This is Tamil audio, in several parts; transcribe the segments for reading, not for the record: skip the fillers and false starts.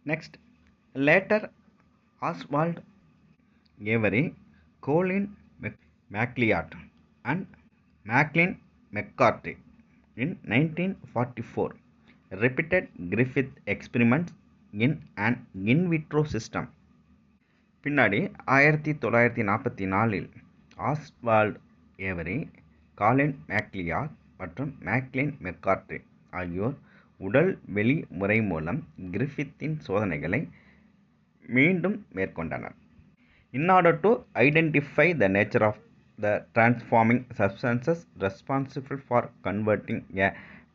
Next, later Oswald Avery, Colin MacLeod, and Maclean McCarthy in 1944 repeated Griffith experiments in an in vitro system. பின்னாடி 1944இல் ஆஸ்வால்ட் ஏவரி, காலின் மேக்லியாத் மற்றும் மேக்லின் மெக்கார்ட்ரி ஆகியோர் உடல் வெளி முறை மூலம் கிரிஃபித்தின் சோதனைகளை மீண்டும் மேற்கொண்டனர். In order to identify the nature of the transforming substances responsible for converting a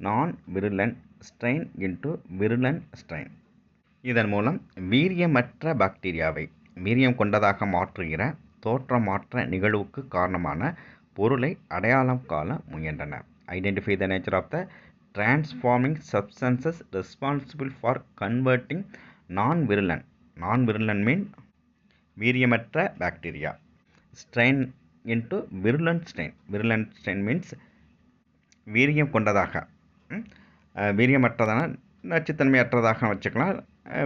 non-virulent strain into virulent strain. இதன் மூலம் வீரியமற்ற பாக்டீரியாவை வீரியம் கொண்டதாக மாற்றுகிற தோற்றமாற்ற நிகழ்வுக்கு காரணமான பொருளை அடையாளம் காண முயன்றனர். Identify the nature of the transforming substances responsible for converting non-virulent. Non-virulent means வீரியமற்ற bacteria. Strain into virulent strain. Virulent strain means வீரியம் கொண்டதாக. வீரியமற்றதான நச்சுத்தன்மையற்றதாக வச்சுக்கலாம்.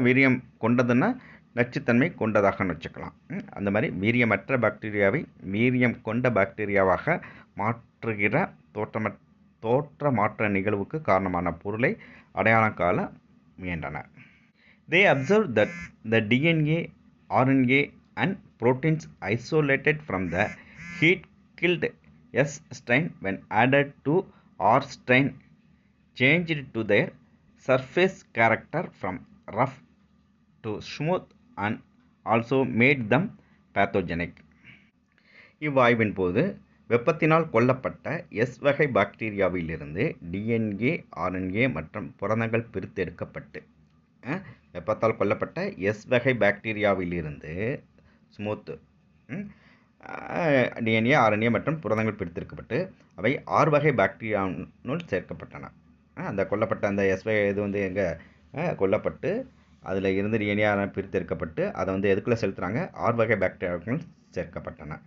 வீரியம் கொண்டதுன்னா நச்சுத்தன்மை கொண்டதாகன்னு வச்சுக்கலாம். அந்த மாதிரி வீரியமற்ற பாக்டீரியாவை வீரியம் கொண்ட பாக்டீரியாவாக மாற்றுகிற தோற்ற மாற்ற நிகழ்வுக்கு காரணமான பொருளை அடையாளம் காண முயன்றனர். They observed that the DNA, RNA and proteins isolated from the heat-killed S strain when added to R strain changed to their surface character from rough to smooth and also made them pathogenic. இவ்வாய்வின் போது வெப்பத்தினால் கொல்லப்பட்ட எஸ் வகை பாக்டீரியாவிலிருந்து டிஎன்ஏ, ஆர்என்ஏ மற்றும் புரதங்கள் பிரித்தெடுக்கப்பட்டு வெப்பத்தால் கொல்லப்பட்ட எஸ் வகை பாக்டீரியாவிலிருந்து ஸ்மூத்து டிஎன்ஏ, ஆர்என்ஏ மற்றும் புரதங்கள் பிரித்தெடுக்கப்பட்டு அவை ஆர் வகை பாக்டீரியாவுள் சேர்க்கப்பட்டன. அந்த கொல்லப்பட்ட அந்த எஸ் வகை இது எங்கே கொல்லப்பட்டு அதில் இருந்து டிஎன்ஏ, ஆர்என்ஏ பிரித்தெடுக்கப்பட்டு அதை எதுக்குள்ளே செலுத்துகிறாங்க, ஆர் வகை பாக்டீரியாவுக்குள் சேர்க்கப்பட்டன.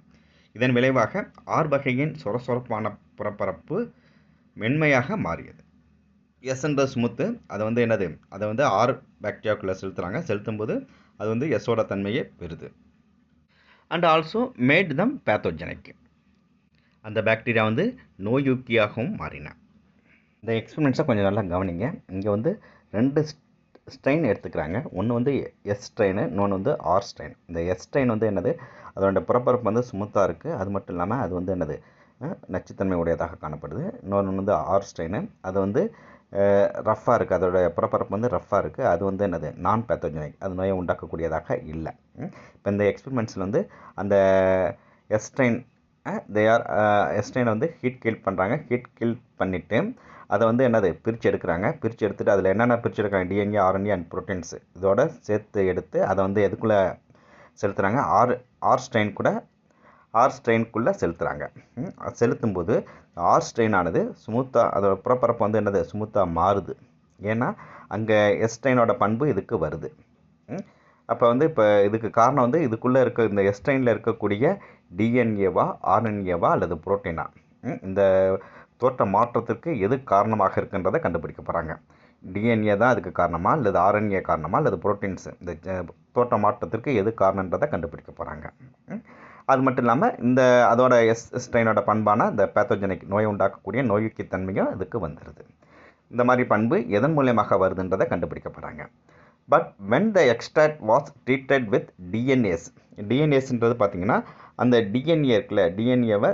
இதன் விளைவாக ஆர் வகையின் சொரசொரப்பான புறப்பரப்பு மென்மையாக மாறியது. எஸ்ன்ற ஸ்மூத்து அதை என்னது, அதை ஆர் பாக்டீரியாவுக்குள்ளே செலுத்துகிறாங்க. செலுத்தும்போது அது எஸ்ஸோட தன்மையை பெறுது. And also mat them pathogenic. அந்த பாக்டீரியா நோயூக்கியாகவும் மாறின. இந்த எக்ஸ்பெரிமெண்ட்ஸை கொஞ்சம் நல்லா கவனிங்க. இங்கே 2 ஸ்ட்ரெயின் எடுத்துக்கிறாங்க. ஒன்று எஸ் ஸ்ட்ரெயின், இன்னொன்று ஆர் ஸ்ட்ரெயின். இந்த எஸ் ஸ்ட்ரெயின் என்னது, அதோட புறப்பரப்பு ஸ்மூத்தாக இருக்குது. அது மட்டும் இல்லாமல் அது என்னது நச்சுத்தன்மை உடையதாக காணப்படுது. இன்னொன்று ஆர் ஸ்ட்ரெயின், அது ரஃப்பாக இருக்குது. அதோட புறப்பரப்பு ரஃப்பாக இருக்குது. அது என்னது நான் பேத்தோஜெனிக், அது நோயை உண்டாக்கக்கூடியதாக இல்லை. இப்போ இந்த எக்ஸ்பெரிமெண்ட்ஸில் அந்த எஸ் ஸ்ட்ரெயின் எஸ் ஸ்ட்ரெயினை ஹீட் கில் பண்ணுறாங்க. ஹீட் கில் பண்ணிவிட்டு அதை என்னது பிரித்து எடுக்கிறாங்க. பிரித்து எடுத்துகிட்டு அதில் என்னென்ன பிரித்து எடுக்கிறாங்க, டிஎன்ஏ, ஆர்என்ஏ அண்ட் ப்ரோட்டீன்ஸ் இதோட சேர்த்து எடுத்து அதை எதுக்குள்ளே செலுத்துகிறாங்க, ஆர் ஸ்ட்ரெயின்குள்ளே செலுத்துகிறாங்க. செலுத்தும்போது ஆர் ஸ்ட்ரெயினானது ஸ்மூத்தாக, அதோட புறப்பரப்பு என்னது ஸ்மூத்தாக மாறுது. ஏன்னா அங்கே எஸ் ஸ்ட்ரெயினோட பண்பு இதுக்கு வருது. அப்போ இப்போ இதுக்கு காரணம் இதுக்குள்ளே இருக்க இந்த எஸ் ஸ்ட்ரெயினில் இருக்கக்கூடிய டிஎன்ஏவா, ஆர்என்ஏவா அல்லது புரோட்டீனா, இந்த தோற்ற மாற்றத்திற்கு எது காரணமாக இருக்குன்றதை கண்டுபிடிக்க போகிறாங்க. டிஎன்ஏ தான் அதுக்கு காரணமா, அல்லது ஆர்என்ஏ காரணமா, அல்லது புரோட்டீன்ஸ் இந்த தோற்ற மாற்றத்திற்கு எது காரணன்றதை கண்டுபிடிக்க போகிறாங்க. அது மட்டும் இல்லாமல் அதோட எஸ் ஸ்ட்ரெயினோட பண்பான இந்த பேத்தோஜெனிக் நோயை உண்டாக்கக்கூடிய நோய்க்கு தன்மையும் இதுக்கு வந்துடுது. இந்த மாதிரி பண்பு எதன் மூலியமாக வருதுன்றதை கண்டுபிடிக்க போகிறாங்க. But when the extract was treated with டிஎன்ஏஸ்ன்றது பார்த்திங்கன்னா அந்த டிஎன்ஏ இருக்குல்ல, டிஎன்ஏவை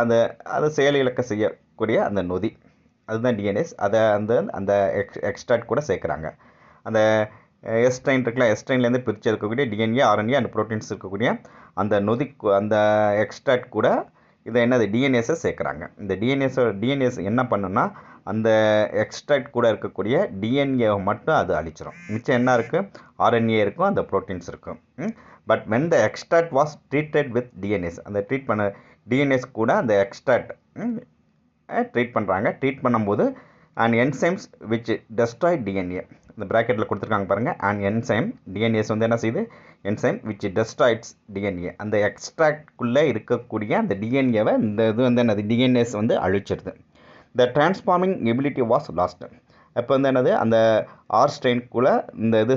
அதை செயலிழக்க செய்யக்கூடிய அந்த நொதி, அதுதான் டிஎன்ஏஸ். அதை அந்த எக்ஸ்ட்ராக்ட் கூட சேர்க்குறாங்க. அந்த எஸ் ஸ்ட்ரெயின் இருக்குல்ல, எஸ் ஸ்ட்ரெயின்லேருந்து பிரித்து இருக்கக்கூடிய டிஎன்ஏ, ஆர்என்ஏ அண்ட் ப்ரோட்டீன்ஸ் இருக்கக்கூடிய அந்த நொதி, அந்த எக்ஸ்ட்ராக்ட் கூட இதை என்னது டிஎன்ஏஸை சேர்க்குறாங்க. இந்த டிஎன்ஏஸ் என்ன பண்ணுன்னா அந்த எக்ஸ்ட்ராக்ட் கூட இருக்கக்கூடிய டிஎன்ஏவை மட்டும் அது அழிச்சிடும். மிச்சம் என்ன இருக்குது, ஆர்என்ஏ இருக்கும், அந்த ப்ரோட்டீன்ஸ் இருக்கும். But when the extract was treated with DNAs, அந்த ட்ரீட் பண்ண டிஎன்ஏஸ் கூட அந்த எக்ஸ்ட்ராக்ட் ட்ரீட் பண்ணுறாங்க. ட்ரீட் பண்ணும்போது and enzymes which destroy DNA, இந்த ப்ராக்கெட்டில் கொடுத்துருக்காங்க பாருங்கள். அண்ட் என்சைம், டிஎன்ஏஸ் என்ன செய்யுது, என்சைம் விச் டெஸ்ட்ராய்ட்ஸ் டிஎன்ஏ, அந்த எக்ஸ்ட்ராக்ட்குள்ளே இருக்கக்கூடிய அந்த டிஎன்ஏவை இந்த இது என்னது டிஎன்ஏஸ் அழிச்சிடுது. The transforming ability was lost. இப்போ என்னது அந்த ஆர் ஸ்ட்ரெயின்குள்ளே இந்த இது